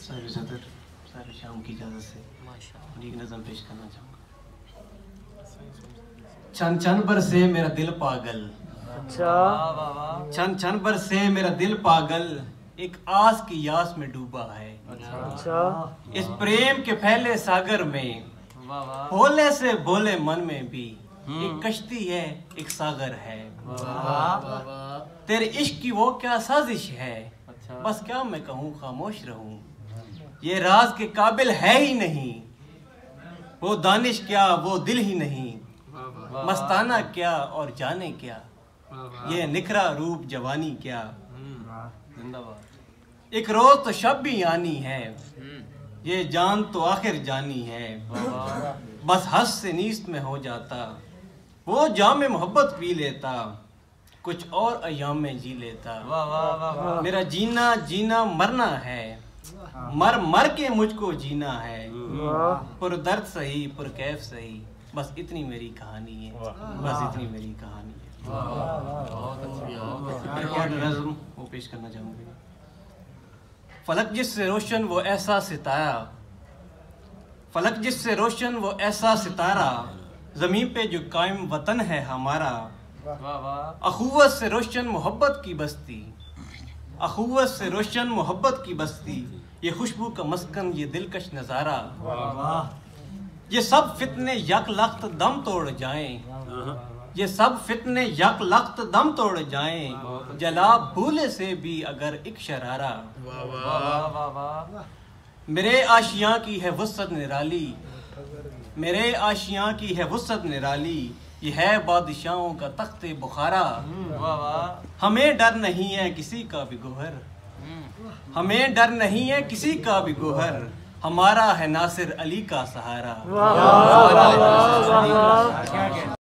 साहिब सदर साहिब शाम की इजाज़त से एक नज़म पेश करना चाहूँगा। छन छन बरसे मेरा दिल पागल, अच्छा छन छन बरसे मेरा दिल पागल, एक आस की यास में डूबा है। अच्छा इस प्रेम के फैले सागर में भोले से भोले मन में भी एक कश्ती है, एक सागर है। तेरे इश्क की वो क्या साजिश है, बस क्या मैं कहूँ खामोश रहूं। ये राज के काबिल है ही नहीं, वो दानिश क्या वो दिल ही नहीं। मस्ताना क्या और जाने क्या, ये निखरा रूप जवानी क्या। एक रोज तो शब भी आनी है, ये जान तो आखिर जानी है। बस हंस से नीस्त में हो जाता, वो जाम में मोहब्बत पी लेता, कुछ और अयाम में जी लेता। मेरा जीना जीना मरना है, मर मर के मुझको जीना है। पुर दर्द सही पुर कैफ सही, बस इतनी मेरी कहानी है, बस इतनी मेरी कहानी है। नज़्म वो पेश करना चाहूँगी। फलक जिससे रोशन वो ऐसा सितारा, फलक जिससे रोशन वो ऐसा सितारा, ज़मीन पे जो कायम वतन है हमारा। अखुवत से रोशन मोहब्बत की बस्ती, अखुवत से रोशन मोहब्बत की बस्ती। ये खुशबू का मस्कन ये दिलकश नज़ारा। ये सब फितने यक लख्त दम तोड़ जाएं, ये सब फितने यक लख्त दम तोड़ जाएं। जला भूले से भी अगर एक शरारा। मेरे आशियाँ की है वुसअत निराली, मेरे आशियाँ की है वुसअत निराली। ये है बादशाहों का तख्ते बुखारा। हमें डर नहीं है किसी का भी गोहर, हमें डर नहीं है किसी का भी गोहर। हमारा है नासिर अली का सहारा।